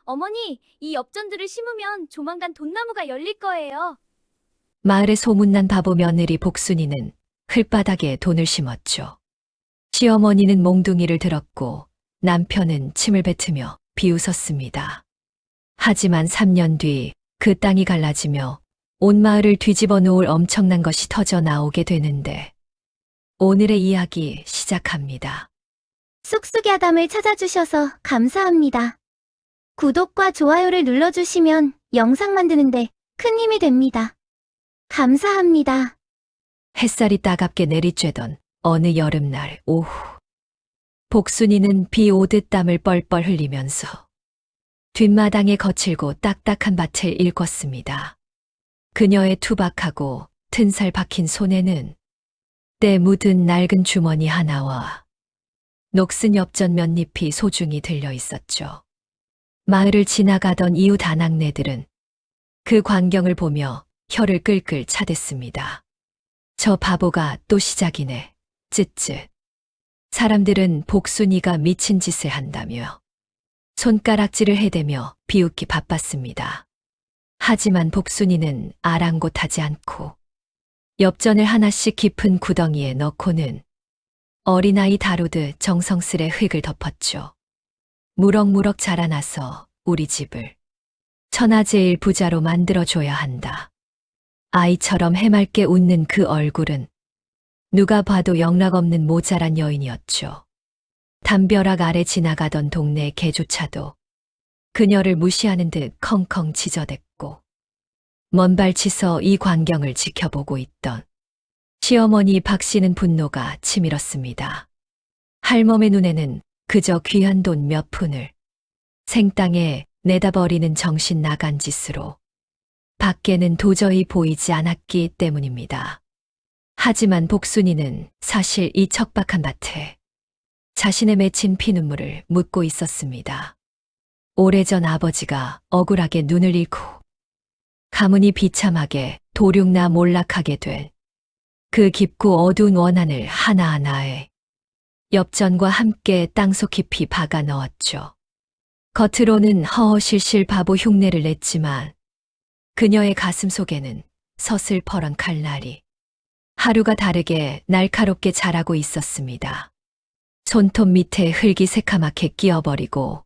어머니, 이 엽전들을 심으면 조만간 돈나무가 열릴 거예요. 마을에 소문난 바보 며느리 복순이는 흘바닥에 돈을 심었죠. 시어머니는 몽둥이를 들었고 남편은 침을 뱉으며 비웃었습니다. 하지만 3년 뒤 그 땅이 갈라지며 온 마을을 뒤집어 놓을 엄청난 것이 터져 나오게 되는데 오늘의 이야기 시작합니다. 쑥쑥 야담을 찾아주셔서 감사합니다. 구독과 좋아요를 눌러주시면 영상 만드는데 큰 힘이 됩니다. 감사합니다. 햇살이 따갑게 내리쬐던 어느 여름날 오후. 복순이는 비 오듯 땀을 뻘뻘 흘리면서 뒷마당의 거칠고 딱딱한 밭을 일궜습니다. 그녀의 투박하고 튼살 박힌 손에는 때 묻은 낡은 주머니 하나와 녹슨 엽전 몇 잎이 소중히 들려 있었죠. 마을을 지나가던 이웃 아낙네들은 그 광경을 보며 혀를 끌끌 차댔습니다. 저 바보가 또 시작이네. 쯧쯧. 사람들은 복순이가 미친 짓을 한다며 손가락질을 해대며 비웃기 바빴습니다. 하지만 복순이는 아랑곳하지 않고 엽전을 하나씩 깊은 구덩이에 넣고는 어린아이 다루듯 정성스레 흙을 덮었죠. 무럭무럭 자라나서 우리 집을 천하제일 부자로 만들어줘야 한다. 아이처럼 해맑게 웃는 그 얼굴은 누가 봐도 영락없는 모자란 여인이었죠. 담벼락 아래 지나가던 동네 개조차도 그녀를 무시하는 듯 컹컹 지저댔고 먼 발치서 이 광경을 지켜보고 있던 시어머니 박씨는 분노가 치밀었습니다. 할멈의 눈에는 그저 귀한 돈 몇 푼을 생땅에 내다버리는 정신 나간 짓으로 밖에는 도저히 보이지 않았기 때문입니다. 하지만 복순이는 사실 이 척박한 밭에 자신의 맺힌 피눈물을 묻고 있었습니다. 오래전 아버지가 억울하게 눈을 잃고 가문이 비참하게 도륙나 몰락하게 된 그 깊고 어두운 원한을 하나하나에 엽전과 함께 땅속 깊이 박아 넣었죠. 겉으로는 허허실실 바보 흉내를 냈지만 그녀의 가슴 속에는 서슬퍼런 칼날이 하루가 다르게 날카롭게 자라고 있었습니다. 손톱 밑에 흙이 새카맣게 끼어버리고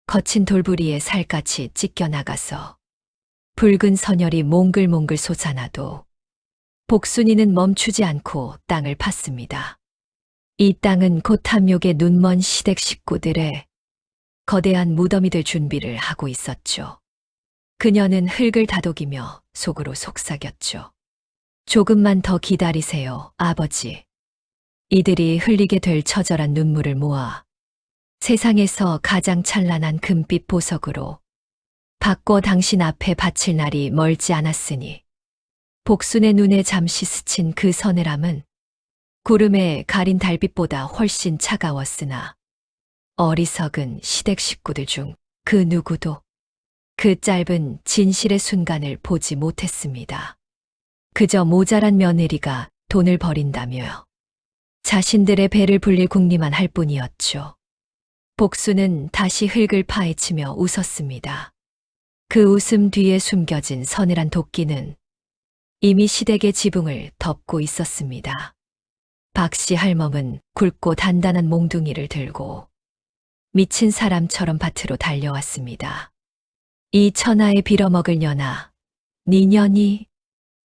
거친 돌부리에 살갗이 찢겨나가서 붉은 선혈이 몽글몽글 솟아나도 복순이는 멈추지 않고 땅을 팠습니다. 이 땅은 곧 탐욕에 눈먼 시댁 식구들의 거대한 무덤이 될 준비를 하고 있었죠. 그녀는 흙을 다독이며 속으로 속삭였죠. 조금만 더 기다리세요, 아버지. 이들이 흘리게 될 처절한 눈물을 모아 세상에서 가장 찬란한 금빛 보석으로 바꿔 당신 앞에 바칠 날이 멀지 않았으니 복순의 눈에 잠시 스친 그 서늘함은 구름에 가린 달빛보다 훨씬 차가웠으나 어리석은 시댁 식구들 중 그 누구도 그 짧은 진실의 순간을 보지 못했습니다. 그저 모자란 며느리가 돈을 버린다며 자신들의 배를 불릴 궁리만 할 뿐이었죠. 복수는 다시 흙을 파헤치며 웃었습니다. 그 웃음 뒤에 숨겨진 서늘한 도끼는 이미 시댁의 지붕을 덮고 있었습니다. 박씨 할멈은 굵고 단단한 몽둥이를 들고 미친 사람처럼 밭으로 달려왔습니다. 이 천하에 빌어먹을 년아, 네 년이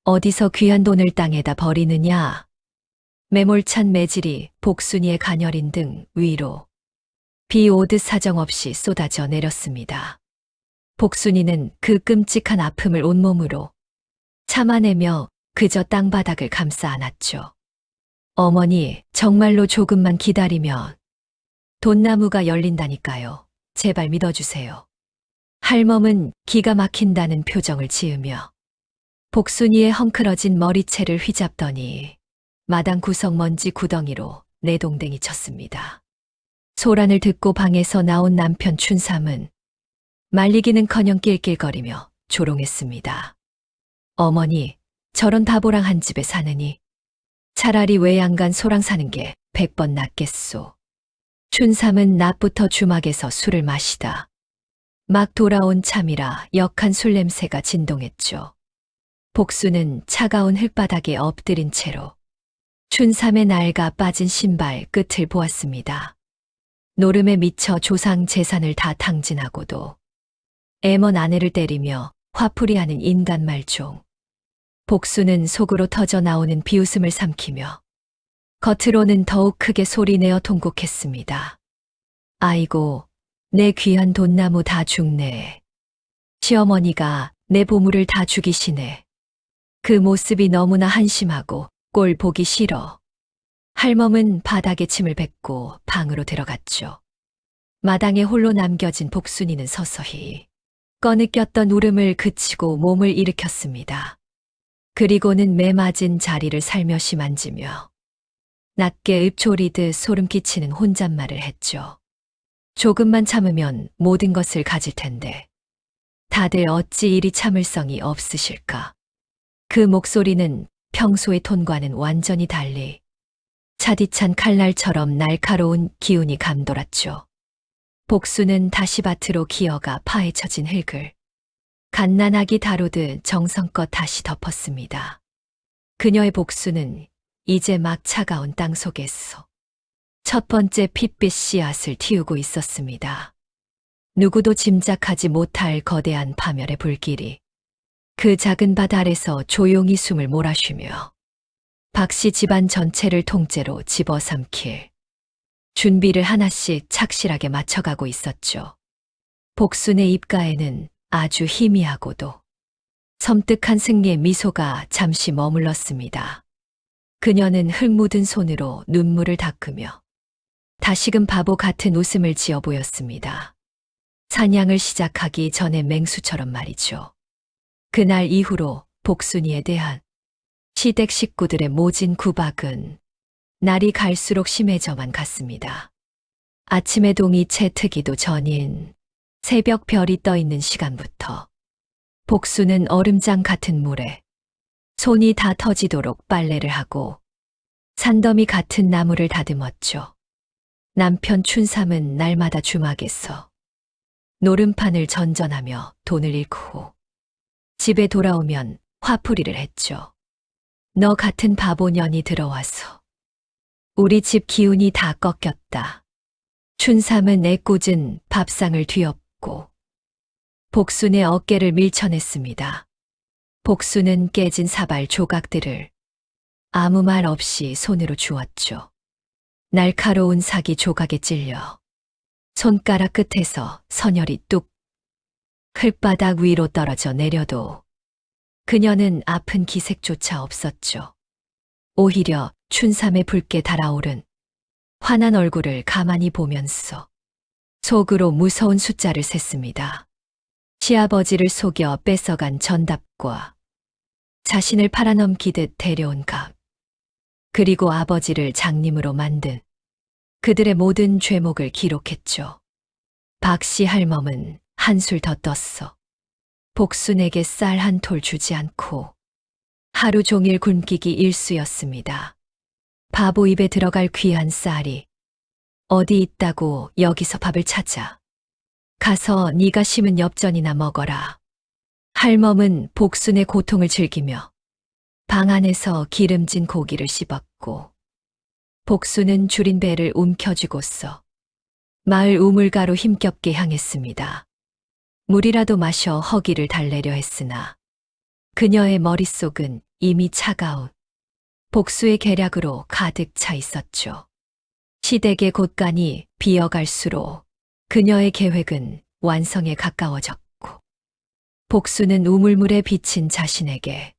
어디서 귀한 돈을 땅에다 버리느냐? 매몰찬 매질이 복순이의 가녀린 등 위로 비 오듯 사정없이 쏟아져 내렸습니다. 복순이는 그 끔찍한 아픔을 온몸으로 참아내며 그저 땅바닥을 감싸 안았죠. 어머니, 정말로 조금만 기다리면 돈나무가 열린다니까요. 제발 믿어주세요. 할멈은 기가 막힌다는 표정을 지으며 복순이의 헝클어진 머리채를 휘잡더니 마당 구석 먼지 구덩이로 내동댕이 쳤습니다. 소란을 듣고 방에서 나온 남편 춘삼은 말리기는커녕 낄낄거리며 조롱했습니다. 어머니, 저런 바보랑 한 집에 사느니 차라리 외양간 소랑 사는 게 100번 낫겠소. 춘삼은 낮부터 주막에서 술을 마시다 막 돌아온 참이라 역한 술 냄새가 진동했죠. 복수는 차가운 흙바닥에 엎드린 채로 춘삼의 낡아 빠진 신발 끝을 보았습니다. 노름에 미쳐 조상 재산을 다 탕진하고도 애먼 아내를 때리며 화풀이하는 인간 말종. 복수는 속으로 터져 나오는 비웃음을 삼키며 겉으로는 더욱 크게 소리내어 통곡했습니다. 아이고, 내 귀한 돈나무 다 죽네. 시어머니가 내 보물을 다 죽이시네. 그 모습이 너무나 한심하고 꼴 보기 싫어. 할멈은 바닥에 침을 뱉고 방으로 들어갔죠. 마당에 홀로 남겨진 복순이는 서서히 꺼느꼈던 울음을 그치고 몸을 일으켰습니다. 그리고는 매맞은 자리를 살며시 만지며 낮게 읊조리듯 소름 끼치는 혼잣말을 했죠. 조금만 참으면 모든 것을 가질 텐데 다들 어찌 이리 참을성이 없으실까. 그 목소리는 평소의 톤과는 완전히 달리 차디찬 칼날처럼 날카로운 기운이 감돌았죠. 복수는 다시 밭으로 기어가 파헤쳐진 흙을 갓난아기 다루듯 정성껏 다시 덮었습니다. 그녀의 복수는 이제 막 차가운 땅 속에서 첫 번째 핏빛 씨앗을 틔우고 있었습니다. 누구도 짐작하지 못할 거대한 파멸의 불길이 그 작은 밭 아래서 조용히 숨을 몰아쉬며 박씨 집안 전체를 통째로 집어삼킬 준비를 하나씩 착실하게 맞춰가고 있었죠. 복순의 입가에는 아주 희미하고도 섬뜩한 승리의 미소가 잠시 머물렀습니다. 그녀는 흙 묻은 손으로 눈물을 닦으며 다시금 바보 같은 웃음을 지어 보였습니다. 사냥을 시작하기 전에 맹수처럼 말이죠. 그날 이후로 복순이에 대한 시댁 식구들의 모진 구박은 날이 갈수록 심해져만 갔습니다. 아침의 동이 채 트기도 전인 새벽 별이 떠 있는 시간부터 복수는 얼음장 같은 물에 손이 다 터지도록 빨래를 하고 산더미 같은 나무를 다듬었죠. 남편 춘삼은 날마다 주막에서 노름판을 전전하며 돈을 잃고 집에 돌아오면 화풀이를 했죠. 너 같은 바보년이 들어와서 우리 집 기운이 다 꺾였다. 춘삼은 애꿎은 밥상을 뒤엎고 복순의 어깨를 밀쳐냈습니다. 복순은 깨진 사발 조각들을 아무 말 없이 손으로 주었죠. 날카로운 사기 조각에 찔려 손가락 끝에서 선혈이 뚝 흙바닥 위로 떨어져 내려도 그녀는 아픈 기색조차 없었죠. 오히려 춘삼의 붉게 달아오른 환한 얼굴을 가만히 보면서 속으로 무서운 숫자를 셌습니다. 시아버지를 속여 뺏어간 전답과 자신을 팔아넘기듯 데려온 각, 그리고 아버지를 장님으로 만든 그들의 모든 죄목을 기록했죠. 박씨 할멈은 한술 더 떴어. 복순에게 쌀 한 톨 주지 않고 하루 종일 굶기기 일쑤였습니다. 바보 입에 들어갈 귀한 쌀이 어디 있다고 여기서 밥을 찾아. 가서 네가 심은 엽전이나 먹어라. 할멈은 복순의 고통을 즐기며 방 안에서 기름진 고기를 씹었고 복순은 줄인 배를 움켜쥐고서 마을 우물가로 힘겹게 향했습니다. 물이라도 마셔 허기를 달래려 했으나 그녀의 머릿속은 이미 차가운 복수의 계략으로 가득 차 있었죠. 시댁의 곳간이 비어갈수록 그녀의 계획은 완성에 가까워졌고 복수는 우물물에 비친 자신에게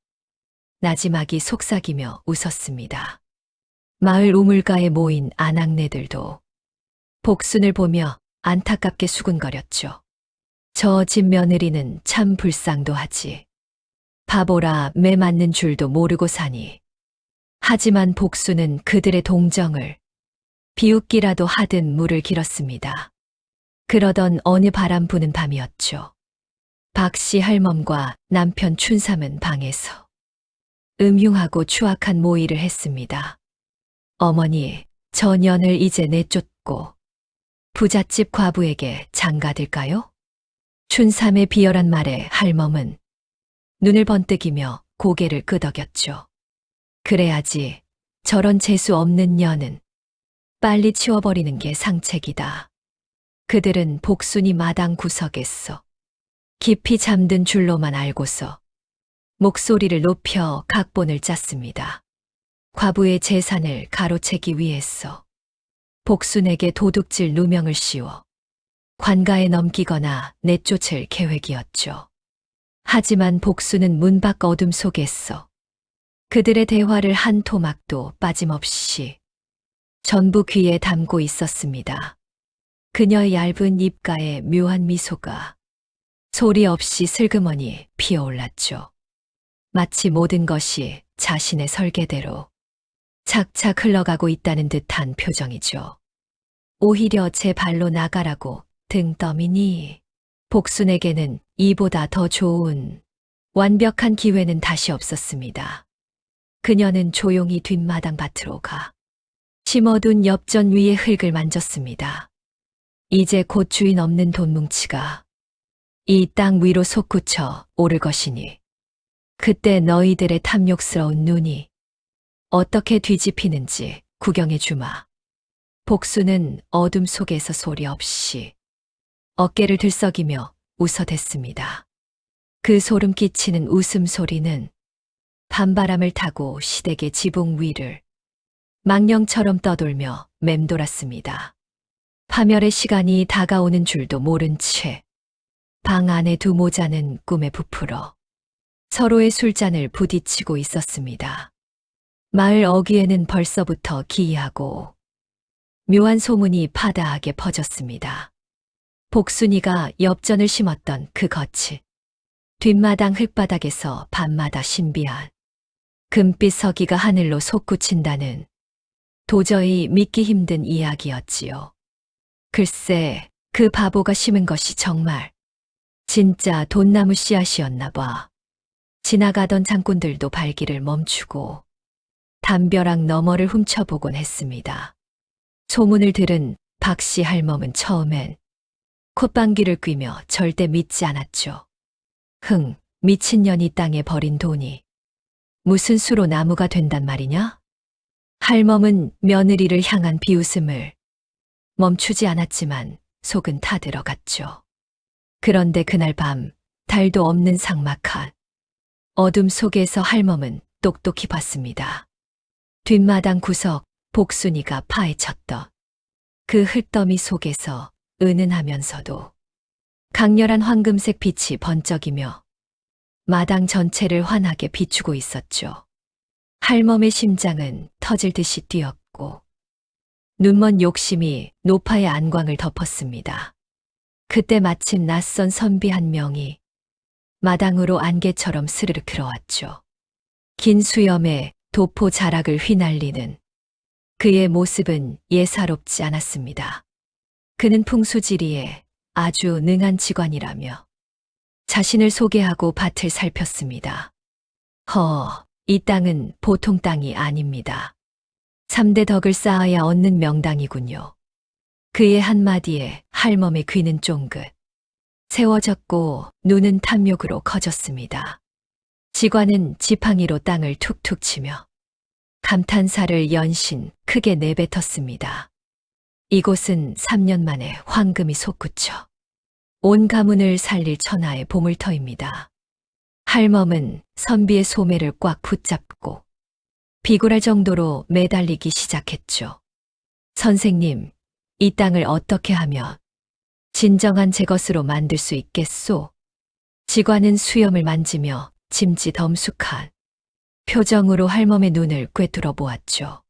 나지막이 속삭이며 웃었습니다. 마을 우물가에 모인 아낙네들도 복순을 보며 안타깝게 수군거렸죠. 저 집 며느리는 참 불쌍도 하지. 바보라 매 맞는 줄도 모르고 사니. 하지만 복수는 그들의 동정을 비웃기라도 하듯 물을 길었습니다. 그러던 어느 바람 부는 밤이었죠. 박씨 할멈과 남편 춘삼은 방에서 음흉하고 추악한 모의를 했습니다. 어머니, 저 년을 이제 내쫓고 부잣집 과부에게 장가들까요? 춘삼의 비열한 말에 할멈은 눈을 번뜩이며 고개를 끄덕였죠. 그래야지. 저런 재수 없는 년은 빨리 치워버리는 게 상책이다. 그들은 복순이 마당 구석에서 깊이 잠든 줄로만 알고서 목소리를 높여 각본을 짰습니다. 과부의 재산을 가로채기 위해서 복순에게 도둑질 누명을 씌워 관가에 넘기거나 내쫓을 계획이었죠. 하지만 복순은 문 밖 어둠 속에서 그들의 대화를 한 토막도 빠짐없이 전부 귀에 담고 있었습니다. 그녀의 얇은 입가에 묘한 미소가 소리 없이 슬그머니 피어올랐죠. 마치 모든 것이 자신의 설계대로 착착 흘러가고 있다는 듯한 표정이죠. 오히려 제 발로 나가라고 등 떠미니 복순에게는 이보다 더 좋은 완벽한 기회는 다시 없었습니다. 그녀는 조용히 뒷마당 밭으로 가 심어둔 엽전 위의 흙을 만졌습니다. 이제 곧 주인 없는 돈뭉치가 이 땅 위로 솟구쳐 오를 것이니 그때 너희들의 탐욕스러운 눈이 어떻게 뒤집히는지 구경해 주마. 복수는 어둠 속에서 소리 없이 어깨를 들썩이며 웃어댔습니다. 그 소름 끼치는 웃음소리는 밤바람을 타고 시댁의 지붕 위를 망령처럼 떠돌며 맴돌았습니다. 파멸의 시간이 다가오는 줄도 모른 채 방 안의 두 모자는 꿈에 부풀어 서로의 술잔을 부딪히고 있었습니다. 마을 어귀에는 벌써부터 기이하고 묘한 소문이 파다하게 퍼졌습니다. 복순이가 엽전을 심었던 그 겉이 뒷마당 흙바닥에서 밤마다 신비한 금빛 서기가 하늘로 솟구친다는 도저히 믿기 힘든 이야기였지요. 글쎄, 그 바보가 심은 것이 정말 진짜 돈나무 씨앗이었나 봐. 지나가던 장꾼들도 발길을 멈추고 담벼락 너머를 훔쳐보곤 했습니다. 소문을 들은 박씨 할멈은 처음엔 콧방귀를 뀌며 절대 믿지 않았죠. 흥, 미친년이 땅에 버린 돈이 무슨 수로 나무가 된단 말이냐? 할멈은 며느리를 향한 비웃음을 멈추지 않았지만 속은 타들어갔죠. 그런데 그날 밤 달도 없는 삭막한 어둠 속에서 할멈은 똑똑히 봤습니다. 뒷마당 구석 복순이가 파헤쳤던 그 흙더미 속에서 은은하면서도 강렬한 황금색 빛이 번쩍이며 마당 전체를 환하게 비추고 있었죠. 할멈의 심장은 터질 듯이 뛰었고 눈먼 욕심이 노파의 안광을 덮었습니다. 그때 마침 낯선 선비 한 명이 마당으로 안개처럼 스르륵 들어왔죠. 긴 수염에 도포 자락을 휘날리는 그의 모습은 예사롭지 않았습니다. 그는 풍수지리에 아주 능한 직관이라며 자신을 소개하고 밭을 살폈습니다. 이 땅은 보통 땅이 아닙니다. 3대 덕을 쌓아야 얻는 명당이군요. 그의 한마디에 할멈의 귀는 쫑긋 세워졌고 눈은 탐욕으로 커졌습니다. 직관은 지팡이로 땅을 툭툭 치며 감탄사를 연신 크게 내뱉었습니다. 이곳은 3년 만에 황금이 솟구쳐 온 가문을 살릴 천하의 보물터입니다. 할멈은 선비의 소매를 꽉 붙잡고 비굴할 정도로 매달리기 시작했죠. 선생님, 이 땅을 어떻게 하면 진정한 제 것으로 만들 수 있겠소? 직관은 수염을 만지며 짐짓 엄숙한 표정으로 할멈의 눈을 꿰뚫어 보았죠.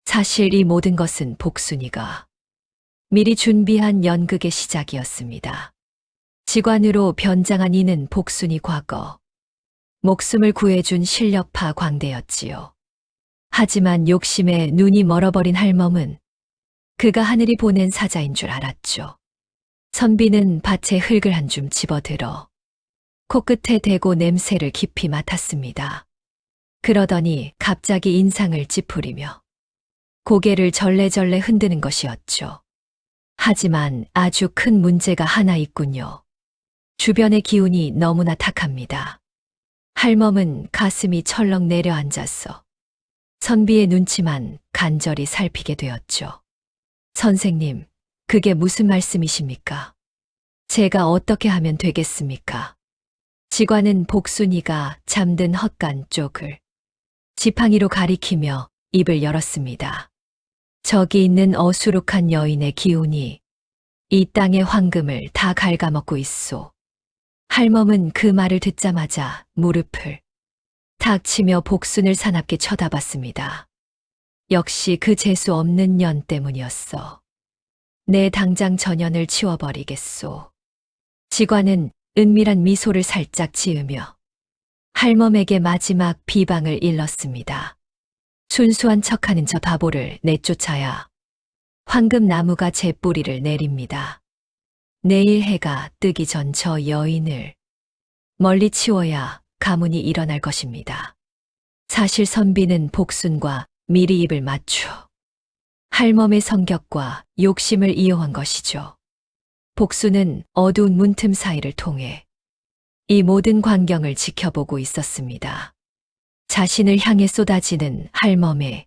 사실 이 모든 것은 복순이가 미리 준비한 연극의 시작이었습니다. 직관으로 변장한 이는 복순이 과거 목숨을 구해준 실력파 광대였지요. 하지만 욕심에 눈이 멀어버린 할멈은 그가 하늘이 보낸 사자인 줄 알았죠. 선비는 밭에 흙을 한 줌 집어들어 코끝에 대고 냄새를 깊이 맡았습니다. 그러더니 갑자기 인상을 찌푸리며 고개를 절레절레 흔드는 것이었죠. 하지만 아주 큰 문제가 하나 있군요. 주변의 기운이 너무나 탁합니다. 할멈은 가슴이 철렁 내려앉았어. 선비의 눈치만 간절히 살피게 되었죠. 선생님, 그게 무슨 말씀이십니까? 제가 어떻게 하면 되겠습니까? 지관은 복순이가 잠든 헛간 쪽을 지팡이로 가리키며 입을 열었습니다. 저기 있는 어수룩한 여인의 기운이 이 땅의 황금을 다 갉아먹고 있소. 할멈은 그 말을 듣자마자 무릎을 탁 치며 복순을 사납게 쳐다봤습니다. 역시 그 재수 없는 년 때문이었어. 내 당장 전연을 치워버리겠소. 지관은 은밀한 미소를 살짝 지으며 할멈에게 마지막 비방을 일렀습니다. 순수한 척하는 저 바보를 내쫓아야 황금나무가 제 뿌리를 내립니다. 내일 해가 뜨기 전 저 여인을 멀리 치워야 가문이 일어날 것입니다. 사실 선비는 복순과 미리 입을 맞춰 할멈의 성격과 욕심을 이용한 것이죠. 복순은 어두운 문틈 사이를 통해 이 모든 광경을 지켜보고 있었습니다. 자신을 향해 쏟아지는 할멈의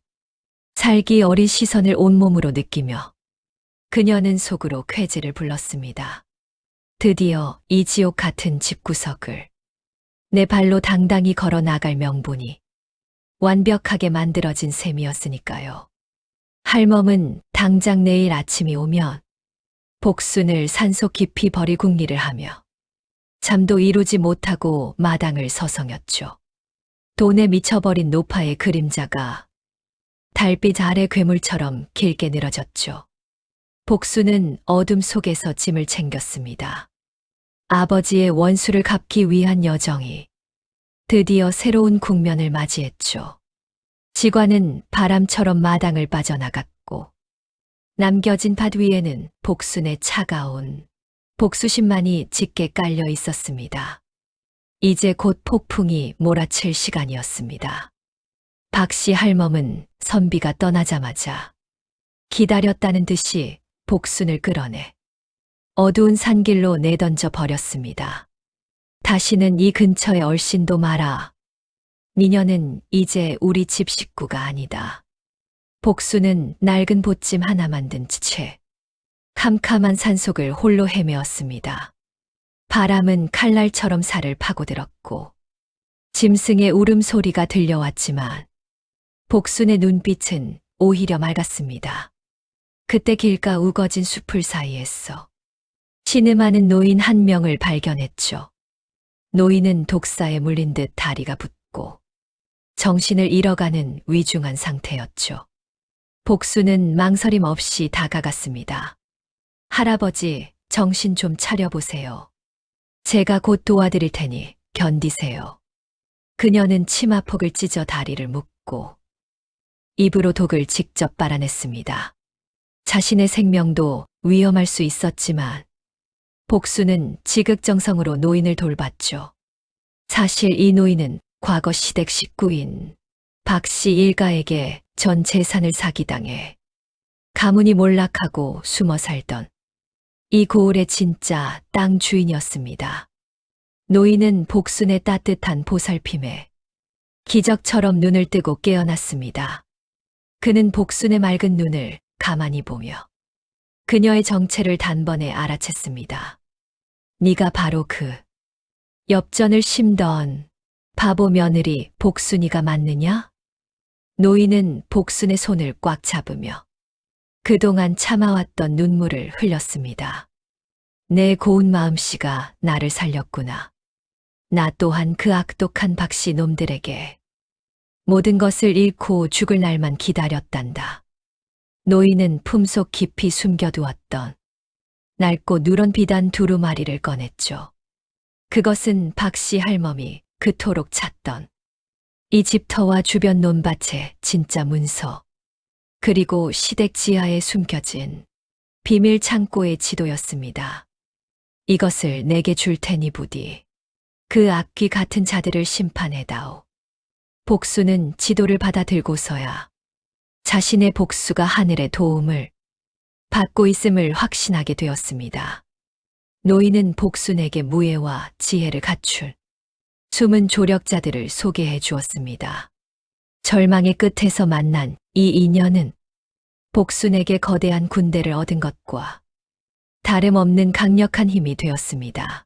살기 어린 시선을 온몸으로 느끼며 그녀는 속으로 쾌재를 불렀습니다. 드디어 이 지옥 같은 집구석을 내 발로 당당히 걸어 나갈 명분이 완벽하게 만들어진 셈이었으니까요. 할멈은 당장 내일 아침이 오면 복순을 산속 깊이 버리궁리를 하며 잠도 이루지 못하고 마당을 서성였죠. 돈에 미쳐버린 노파의 그림자가 달빛 아래 괴물처럼 길게 늘어졌죠. 복순은 어둠 속에서 짐을 챙겼습니다. 아버지의 원수를 갚기 위한 여정이 드디어 새로운 국면을 맞이했죠. 지관은 바람처럼 마당을 빠져나갔고 남겨진 밭 위에는 복순의 차가운 복수심만이 짙게 깔려 있었습니다. 이제 곧 폭풍이 몰아칠 시간이었습니다. 박씨 할멈은 선비가 떠나자마자 기다렸다는 듯이 복순을 끌어내 어두운 산길로 내던져 버렸습니다. 다시는 이 근처에 얼씬도 마라. 니녀는 이제 우리 집 식구가 아니다. 복순은 낡은 보찜 하나만 든 채 캄캄한 산속을 홀로 헤매었습니다. 바람은 칼날처럼 살을 파고들었고 짐승의 울음소리가 들려왔지만 복순의 눈빛은 오히려 맑았습니다. 그때 길가 우거진 숲을 사이에서 신음하는 노인 한 명을 발견했죠. 노인은 독사에 물린 듯 다리가 붓고 정신을 잃어가는 위중한 상태였죠. 복순은 망설임 없이 다가갔습니다. 할아버지, 정신 좀 차려보세요. 제가 곧 도와드릴 테니 견디세요. 그녀는 치마폭을 찢어 다리를 묶고 입으로 독을 직접 빨아냈습니다. 자신의 생명도 위험할 수 있었지만 복순은 지극정성으로 노인을 돌봤죠. 사실 이 노인은 과거 시댁 식구인 박씨 일가에게 전 재산을 사기당해 가문이 몰락하고 숨어 살던 이 고을의 진짜 땅 주인이었습니다. 노인은 복순의 따뜻한 보살핌에 기적처럼 눈을 뜨고 깨어났습니다. 그는 복순의 맑은 눈을 가만히 보며 그녀의 정체를 단번에 알아챘습니다. 네가 바로 그 엽전을 심던 바보 며느리 복순이가 맞느냐? 노인은 복순의 손을 꽉 잡으며 그동안 참아왔던 눈물을 흘렸습니다. 내 고운 마음씨가 나를 살렸구나. 나 또한 그 악독한 박씨 놈들에게 모든 것을 잃고 죽을 날만 기다렸단다. 노인은 품속 깊이 숨겨두었던 낡고 누런 비단 두루마리를 꺼냈죠. 그것은 박씨 할멈이 그토록 찾던 이 집터와 주변 논밭의 진짜 문서, 그리고 시댁 지하에 숨겨진 비밀 창고의 지도였습니다. 이것을 내게 줄 테니 부디 그 악귀 같은 자들을 심판해다오. 복수는 지도를 받아 들고서야 자신의 복수가 하늘의 도움을 받고 있음을 확신하게 되었습니다. 노인은 복순에게 무예와 지혜를 갖춘 숨은 조력자들을 소개해 주었습니다. 절망의 끝에서 만난 이 인연은 복순에게 거대한 군대를 얻은 것과 다름없는 강력한 힘이 되었습니다.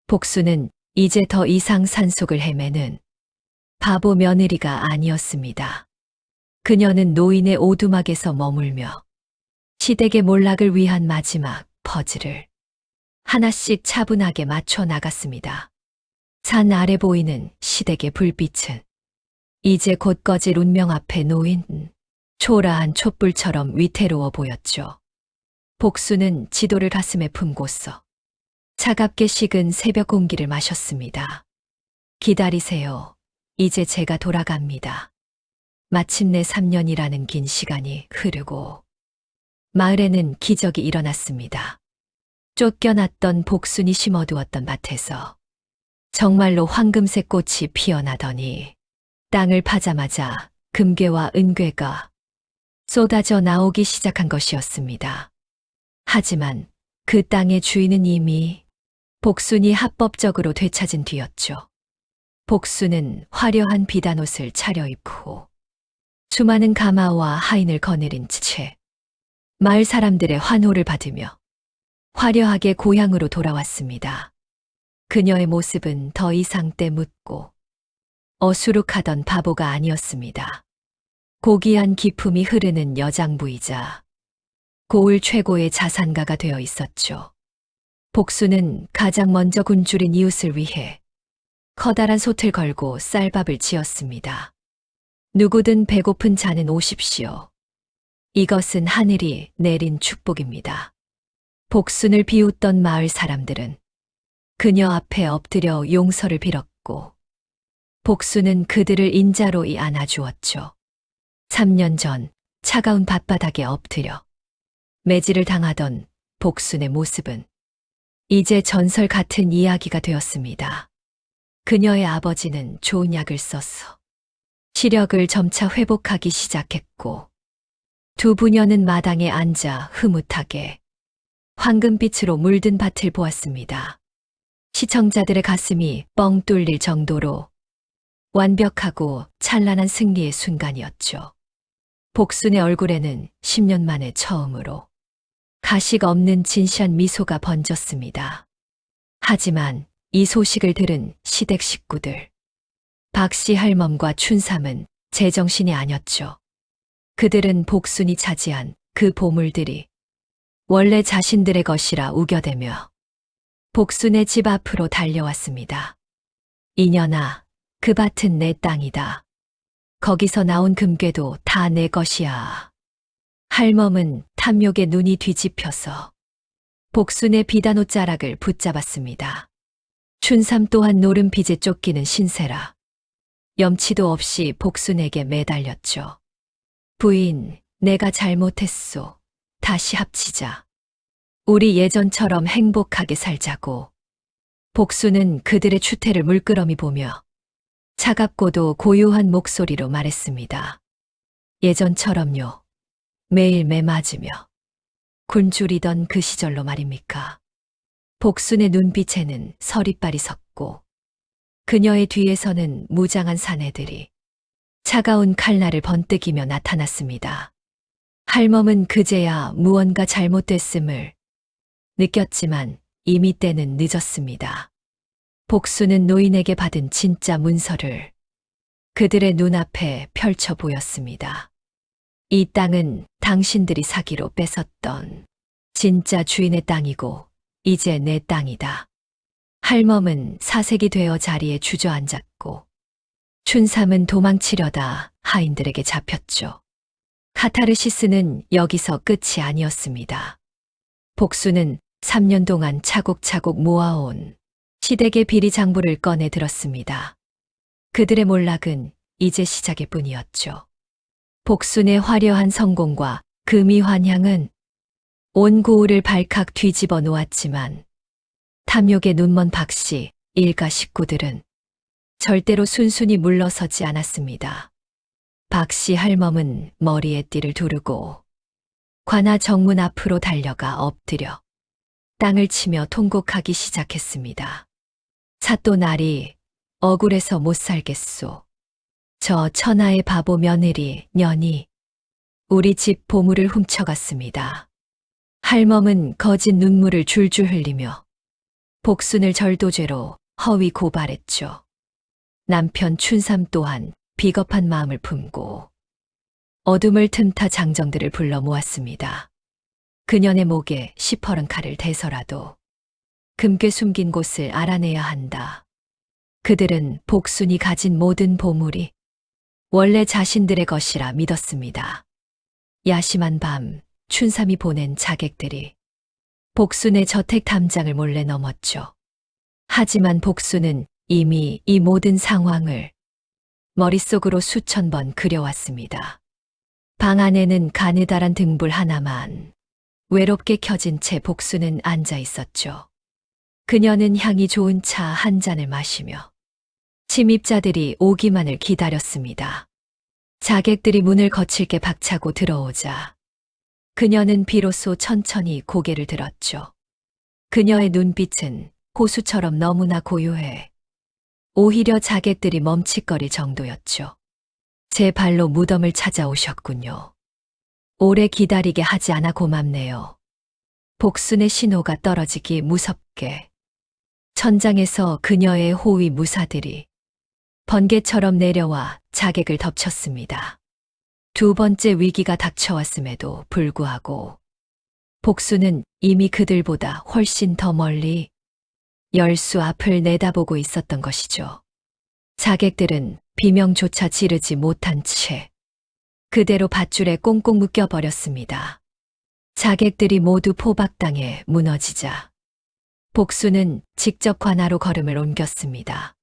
복순은 이제 더 이상 산속을 헤매는 바보 며느리가 아니었습니다. 그녀는 노인의 오두막에서 머물며 시댁의 몰락을 위한 마지막 퍼즐을 하나씩 차분하게 맞춰 나갔습니다. 산 아래 보이는 시댁의 불빛은 이제 곧 꺼질 운명 앞에 놓인 초라한 촛불처럼 위태로워 보였죠. 복수는 지도를 가슴에 품고서 차갑게 식은 새벽 공기를 마셨습니다. 기다리세요. 이제 제가 돌아갑니다. 마침내 3년이라는 긴 시간이 흐르고 마을에는 기적이 일어났습니다. 쫓겨났던 복순이 심어두었던 밭에서 정말로 황금색 꽃이 피어나더니 땅을 파자마자 금괴와 은괴가 쏟아져 나오기 시작한 것이었습니다. 하지만 그 땅의 주인은 이미 복순이 합법적으로 되찾은 뒤였죠. 복순은 화려한 비단옷을 차려입고 수많은 가마와 하인을 거느린 채 마을 사람들의 환호를 받으며 화려하게 고향으로 돌아왔습니다. 그녀의 모습은 더 이상 때묻고 어수룩하던 바보가 아니었습니다. 고귀한 기품이 흐르는 여장부이자 고을 최고의 자산가가 되어 있었죠. 복수는 가장 먼저 굶주린 이웃을 위해 커다란 솥을 걸고 쌀밥을 지었습니다. 누구든 배고픈 자는 오십시오. 이것은 하늘이 내린 축복입니다. 복순을 비웃던 마을 사람들은 그녀 앞에 엎드려 용서를 빌었고 복순은 그들을 인자로 안아주었죠. 3년 전 차가운 밭바닥에 엎드려 매질을 당하던 복순의 모습은 이제 전설 같은 이야기가 되었습니다. 그녀의 아버지는 좋은 약을 써서 시력을 점차 회복하기 시작했고 두 부녀는 마당에 앉아 흐뭇하게 황금빛으로 물든 밭을 보았습니다. 시청자들의 가슴이 뻥 뚫릴 정도로 완벽하고 찬란한 승리의 순간이었죠. 복순의 얼굴에는 10년 만에 처음으로 가식 없는 진시한 미소가 번졌습니다. 하지만 이 소식을 들은 시댁 식구들, 박씨 할멈과 춘삼은 제정신이 아니었죠. 그들은 복순이 차지한 그 보물들이 원래 자신들의 것이라 우겨대며 복순의 집 앞으로 달려왔습니다. 이년아, 그 밭은 내 땅이다. 거기서 나온 금괴도 다 내 것이야. 할멈은 탐욕에 눈이 뒤집혀서 복순의 비단옷 자락을 붙잡았습니다. 춘삼 또한 노름빚에 쫓기는 신세라 염치도 없이 복순에게 매달렸죠. 부인, 내가 잘못했소. 다시 합치자. 우리 예전처럼 행복하게 살자고. 복순은 그들의 추태를 물끄러미 보며 차갑고도 고요한 목소리로 말했습니다. 예전처럼요. 매일 매 맞으며 굶주리던 그 시절로 말입니까? 복순의 눈빛에는 서리빨이 섰고 그녀의 뒤에서는 무장한 사내들이 차가운 칼날을 번뜩이며 나타났습니다. 할멈은 그제야 무언가 잘못됐음을 느꼈지만 이미 때는 늦었습니다. 복순은 노인에게 받은 진짜 문서를 그들의 눈앞에 펼쳐 보였습니다. 이 땅은 당신들이 사기로 뺏었던 진짜 주인의 땅이고 이제 내 땅이다. 할멈은 사색이 되어 자리에 주저앉았고 춘삼은 도망치려다 하인들에게 잡혔죠. 카타르시스는 여기서 끝이 아니었습니다. 복수는 3년 동안 차곡차곡 모아온 시댁의 비리 장부를 꺼내 들었습니다. 그들의 몰락은 이제 시작일 뿐이었죠. 복순의 화려한 성공과 금이 환향은 온 고을을 발칵 뒤집어 놓았지만 탐욕에 눈먼 박씨 일가 식구들은 절대로 순순히 물러서지 않았습니다. 박씨 할멈은 머리에 띠를 두르고 관아 정문 앞으로 달려가 엎드려 땅을 치며 통곡하기 시작했습니다. 사또 날이 억울해서 못 살겠소. 저 천하의 바보 며느리 년이 우리 집 보물을 훔쳐갔습니다. 할멈은 거짓 눈물을 줄줄 흘리며 복순을 절도죄로 허위 고발했죠. 남편 춘삼 또한 비겁한 마음을 품고 어둠을 틈타 장정들을 불러 모았습니다. 그년의 목에 시퍼런 칼을 대서라도 금괴 숨긴 곳을 알아내야 한다. 그들은 복순이 가진 모든 보물이 원래 자신들의 것이라 믿었습니다. 야심한 밤 춘삼이 보낸 자객들이 복순의 저택 담장을 몰래 넘었죠. 하지만 복순은 이미 이 모든 상황을 머릿속으로 수천 번 그려왔습니다. 방 안에는 가느다란 등불 하나만 외롭게 켜진 채 복순은 앉아 있었죠. 그녀는 향이 좋은 차 한 잔을 마시며 침입자들이 오기만을 기다렸습니다. 자객들이 문을 거칠게 박차고 들어오자 그녀는 비로소 천천히 고개를 들었죠. 그녀의 눈빛은 호수처럼 너무나 고요해 오히려 자객들이 멈칫거릴 정도였죠. 제 발로 무덤을 찾아오셨군요. 오래 기다리게 하지 않아 고맙네요. 복순의 신호가 떨어지기 무섭게 천장에서 그녀의 호위 무사들이 번개처럼 내려와 자객을 덮쳤습니다. 두 번째 위기가 닥쳐왔음에도 불구하고 복순은 이미 그들보다 훨씬 더 멀리 열수 앞을 내다보고 있었던 것이죠. 자객들은 비명조차 지르지 못한 채 그대로 밧줄에 꽁꽁 묶여버렸습니다. 자객들이 모두 포박당해 무너지자 복순은 직접 관하로 걸음을 옮겼습니다.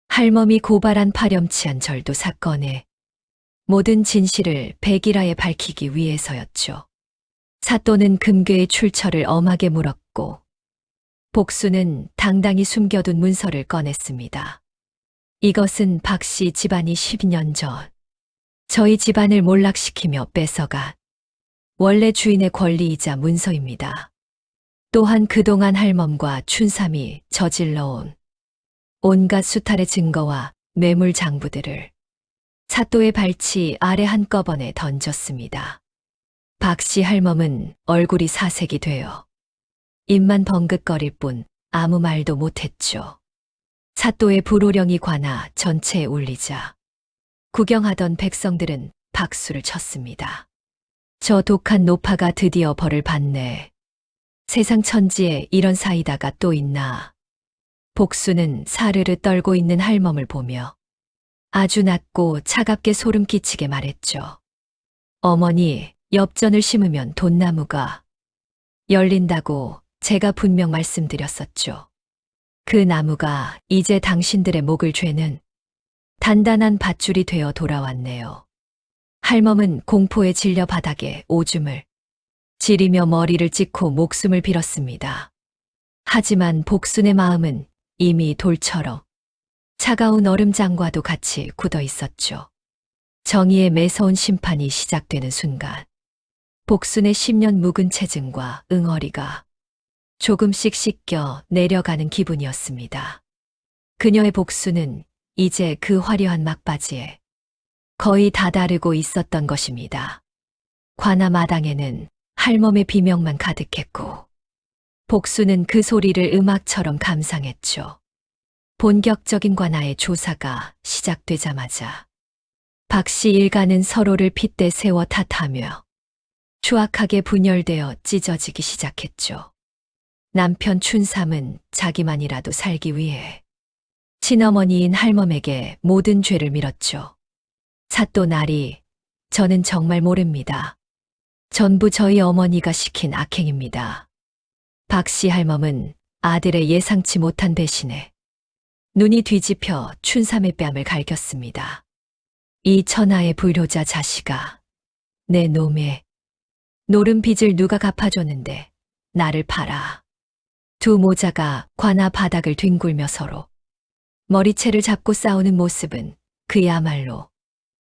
할멈이 고발한 파렴치한 절도 사건에 모든 진실을 백일하에 밝히기 위해서였죠. 사또는 금괴의 출처를 엄하게 물었고 복순은 당당히 숨겨둔 문서를 꺼냈습니다. 이것은 박씨 집안이 10년 전 저희 집안을 몰락시키며 뺏어간 원래 주인의 권리이자 문서입니다. 또한 그동안 할멈과 춘삼이 저질러온 온갖 수탈의 증거와 뇌물 장부들을 사또의 발치 아래 한꺼번에 던졌습니다. 박씨 할멈은 얼굴이 사색이 되어 입만 벙긋거릴 뿐 아무 말도 못했죠. 사또의 불호령이 관아 전체에 울리자 구경하던 백성들은 박수를 쳤습니다. 저 독한 노파가 드디어 벌을 받네. 세상 천지에 이런 사이다가 또 있나. 복순은 사르르 떨고 있는 할멈을 보며 아주 낮고 차갑게 소름 끼치게 말했죠. 어머니, 엽전을 심으면 돈나무가 열린다고 제가 분명 말씀드렸었죠. 그 나무가 이제 당신들의 목을 죄는 단단한 밧줄이 되어 돌아왔네요. 할멈은 공포에 질려 바닥에 오줌을 지리며 머리를 찍고 목숨을 빌었습니다. 하지만 복순의 마음은 이미 돌처럼 차가운 얼음장과도 같이 굳어 있었죠. 정의의 매서운 심판이 시작되는 순간 복순의 10년 묵은 체증과 응어리가 조금씩 씻겨 내려가는 기분이었습니다. 그녀의 복수는 이제 그 화려한 막바지에 거의 다다르고 있었던 것입니다. 관아 마당에는 할멈의 비명만 가득했고 복수는 그 소리를 음악처럼 감상했죠. 본격적인 관아의 조사가 시작되자마자 박씨 일가는 서로를 핏대 세워 탓하며 추악하게 분열되어 찢어지기 시작했죠. 남편 춘삼은 자기만이라도 살기 위해 친어머니인 할멈에게 모든 죄를 밀었죠. 사또 날이 저는 정말 모릅니다. 전부 저희 어머니가 시킨 악행입니다. 박씨 할멈은 아들의 예상치 못한 배신에 눈이 뒤집혀 춘삼의 뺨을 갈겼습니다. 이 천하의 불효자 자식아, 내 놈의 노른 빚을 누가 갚아줬는데 나를 팔아. 두 모자가 관아 바닥을 뒹굴며 서로 머리채를 잡고 싸우는 모습은 그야말로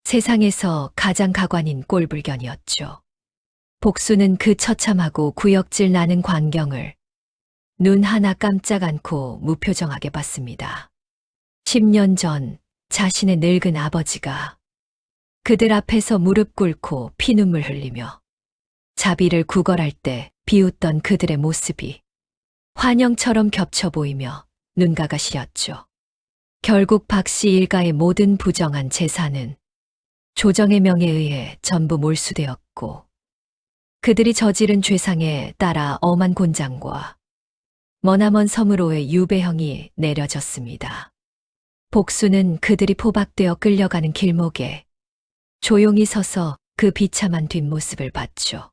세상에서 가장 가관인 꼴불견이었죠. 복수는 그 처참하고 구역질 나는 광경을 눈 하나 깜짝 않고 무표정하게 봤습니다. 10년 전 자신의 늙은 아버지가 그들 앞에서 무릎 꿇고 피눈물 흘리며 자비를 구걸할 때 비웃던 그들의 모습이 환영처럼 겹쳐 보이며 눈가가 시렸죠. 결국 박 씨 일가의 모든 부정한 재산은 조정의 명에 의해 전부 몰수되었고 그들이 저지른 죄상에 따라 엄한 곤장과 머나먼 섬으로의 유배형이 내려졌습니다. 복수는 그들이 포박되어 끌려가는 길목에 조용히 서서 그 비참한 뒷모습을 봤죠.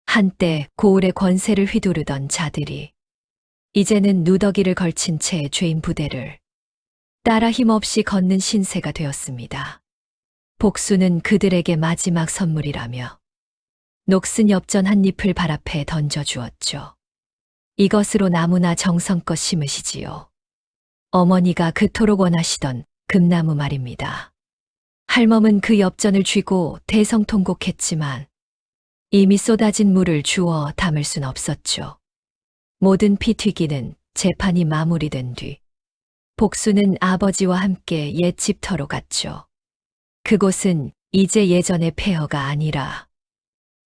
한때 고을의 권세를 휘두르던 자들이 이제는 누더기를 걸친 채 죄인 부대를 따라 힘없이 걷는 신세가 되었습니다. 복수는 그들에게 마지막 선물이라며 녹슨 엽전 한 잎을 발 앞에 던져주었죠. 이것으로 나무나 정성껏 심으시지요. 어머니가 그토록 원하시던 금나무 말입니다. 할멈은 그 엽전을 쥐고 대성통곡했지만 이미 쏟아진 물을 주워 담을 순 없었죠. 모든 피 튀기는 재판이 마무리된 뒤 복수는 아버지와 함께 옛 집터로 갔죠. 그곳은 이제 예전의 폐허가 아니라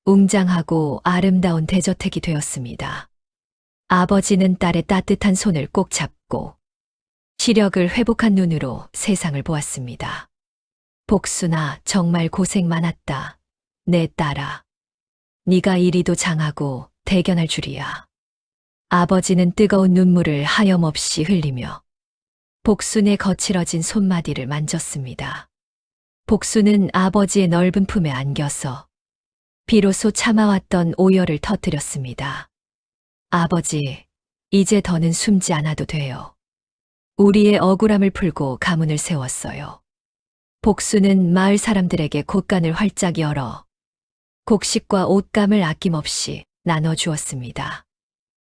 웅장하고 아름다운 대저택이 되었습니다. 아버지는 딸의 따뜻한 손을 꼭 잡고 시력을 회복한 눈으로 세상을 보았습니다. 복수나 정말 고생 많았다. 내 딸아. 네가 이리도 장하고 대견할 줄이야. 아버지는 뜨거운 눈물을 하염없이 흘리며 복순의 거칠어진 손마디를 만졌습니다. 복순은 아버지의 넓은 품에 안겨서 비로소 참아왔던 오열을 터뜨렸습니다. 아버지, 이제 더는 숨지 않아도 돼요. 우리의 억울함을 풀고 가문을 세웠어요. 복수는 마을 사람들에게 곳간을 활짝 열어 곡식과 옷감을 아낌없이 나눠주었습니다.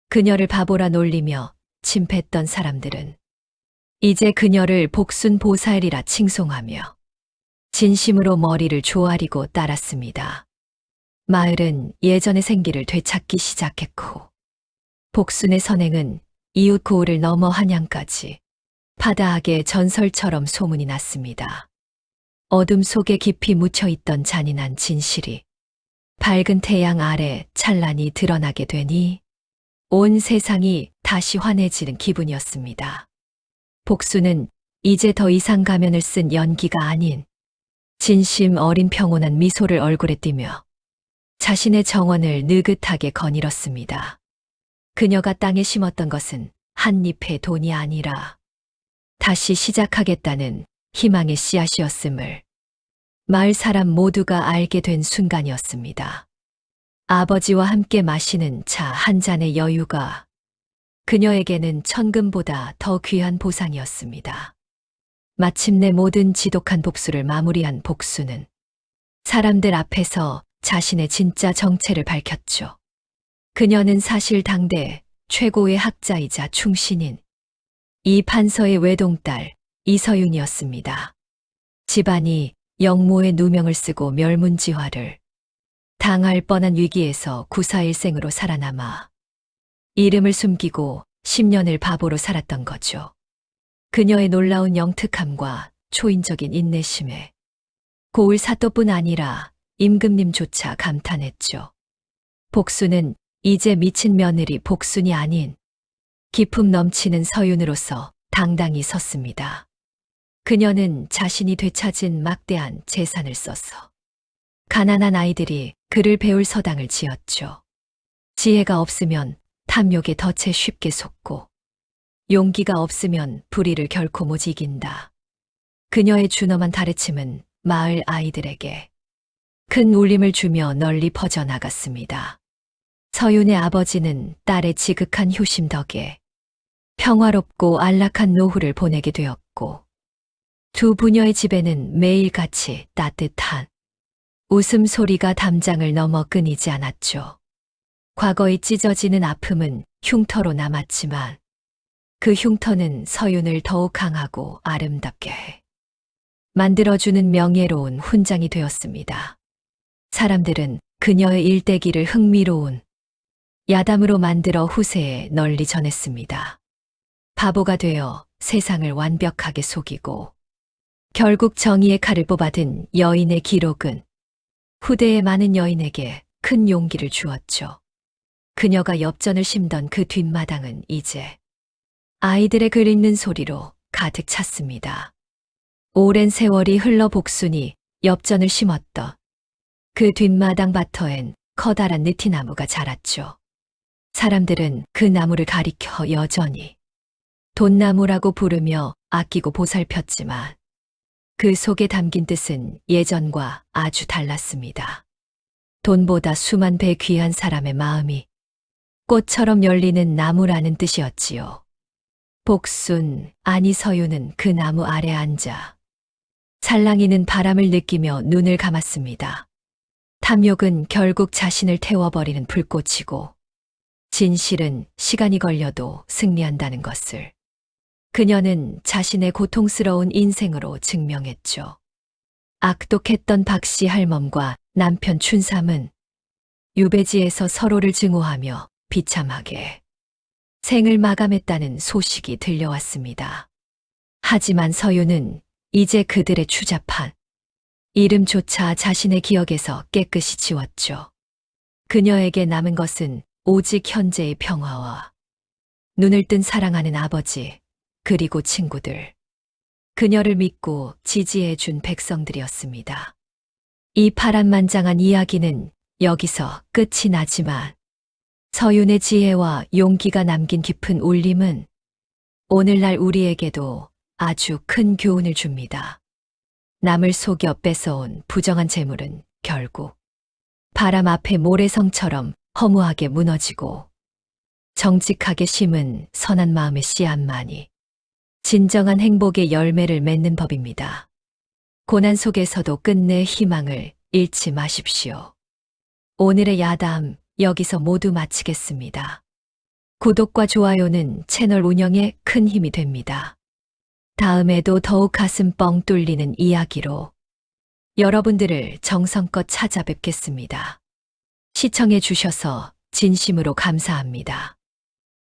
그녀를 바보라 놀리며 침패했던 사람들은 이제 그녀를 복순 보살이라 칭송하며 진심으로 머리를 조아리고 따랐습니다. 마을은 예전의 생기를 되찾기 시작했고 복순의 선행은 이웃 고을을 넘어 한양까지 파다하게 전설처럼 소문이 났습니다. 어둠 속에 깊이 묻혀있던 잔인한 진실이 밝은 태양 아래 찬란히 드러나게 되니 온 세상이 다시 환해지는 기분이었습니다. 복수는 이제 더 이상 가면을 쓴 연기가 아닌 진심 어린 평온한 미소를 얼굴에 띠며 자신의 정원을 느긋하게 거닐었습니다. 그녀가 땅에 심었던 것은 한 잎의 돈이 아니라 다시 시작하겠다는 희망의 씨앗이었음을 마을 사람 모두가 알게 된 순간이었습니다. 아버지와 함께 마시는 차 한 잔의 여유가 그녀에게는 천금보다 더 귀한 보상이었습니다. 마침내 모든 지독한 복수를 마무리한 복수는 사람들 앞에서 자신의 진짜 정체를 밝혔죠. 그녀는 사실 당대 최고의 학자이자 충신인 이 판서의 외동딸 이서윤이었습니다. 집안이 영모의 누명을 쓰고 멸문지화를 당할 뻔한 위기에서 구사일생으로 살아남아 이름을 숨기고 10년을 바보로 살았던 거죠. 그녀의 놀라운 영특함과 초인적인 인내심에 고을 사또뿐 아니라 임금님조차 감탄했죠. 복수는 이제 미친 며느리 복순이 아닌 기품 넘치는 서윤으로서 당당히 섰습니다. 그녀는 자신이 되찾은 막대한 재산을 써서 가난한 아이들이 글을 배울 서당을 지었죠. 지혜가 없으면 탐욕에 덫에 쉽게 속고 용기가 없으면 불의를 결코 못 이긴다. 그녀의 준엄한 가르침은 마을 아이들에게 큰 울림을 주며 널리 퍼져나갔습니다. 서윤의 아버지는 딸의 지극한 효심 덕에 평화롭고 안락한 노후를 보내게 되었고 두 부녀의 집에는 매일같이 따뜻한 웃음소리가 담장을 넘어 끊이지 않았죠. 과거의 찢어지는 아픔은 흉터로 남았지만 그 흉터는 서윤을 더욱 강하고 아름답게 만들어주는 명예로운 훈장이 되었습니다. 사람들은 그녀의 일대기를 흥미로운 야담으로 만들어 후세에 널리 전했습니다. 바보가 되어 세상을 완벽하게 속이고 결국 정의의 칼을 뽑아든 여인의 기록은 후대의 많은 여인에게 큰 용기를 주었죠. 그녀가 엽전을 심던 그 뒷마당은 이제 아이들의 글 읽는 소리로 가득 찼습니다. 오랜 세월이 흘러 복순이 엽전을 심었던 그 뒷마당 밭터엔 커다란 느티나무가 자랐죠. 사람들은 그 나무를 가리켜 여전히 돈나무라고 부르며 아끼고 보살폈지만 그 속에 담긴 뜻은 예전과 아주 달랐습니다. 돈보다 수만 배 귀한 사람의 마음이 꽃처럼 열리는 나무라는 뜻이었지요. 복순, 아니 서유는 그 나무 아래 앉아 살랑이는 바람을 느끼며 눈을 감았습니다. 탐욕은 결국 자신을 태워버리는 불꽃이고 진실은 시간이 걸려도 승리한다는 것을 그녀는 자신의 고통스러운 인생으로 증명했죠. 악독했던 박씨 할멈과 남편 춘삼은 유배지에서 서로를 증오하며 비참하게 생을 마감했다는 소식이 들려왔습니다. 하지만 서유는 이제 그들의 추잡한 이름조차 자신의 기억에서 깨끗이 지웠죠. 그녀에게 남은 것은 오직 현재의 평화와 눈을 뜬 사랑하는 아버지, 그리고 친구들. 그녀를 믿고 지지해 준 백성들이었습니다. 이 파란만장한 이야기는 여기서 끝이 나지만 서윤의 지혜와 용기가 남긴 깊은 울림은 오늘날 우리에게도 아주 큰 교훈을 줍니다. 남을 속여 뺏어온 부정한 재물은 결국 바람 앞에 모래성처럼 허무하게 무너지고 정직하게 심은 선한 마음의 씨앗만이 진정한 행복의 열매를 맺는 법입니다. 고난 속에서도 끝내 희망을 잃지 마십시오. 오늘의 야담 여기서 모두 마치겠습니다. 구독과 좋아요는 채널 운영에 큰 힘이 됩니다. 다음에도 더욱 가슴 뻥 뚫리는 이야기로 여러분들을 정성껏 찾아뵙겠습니다. 시청해 주셔서 진심으로 감사합니다.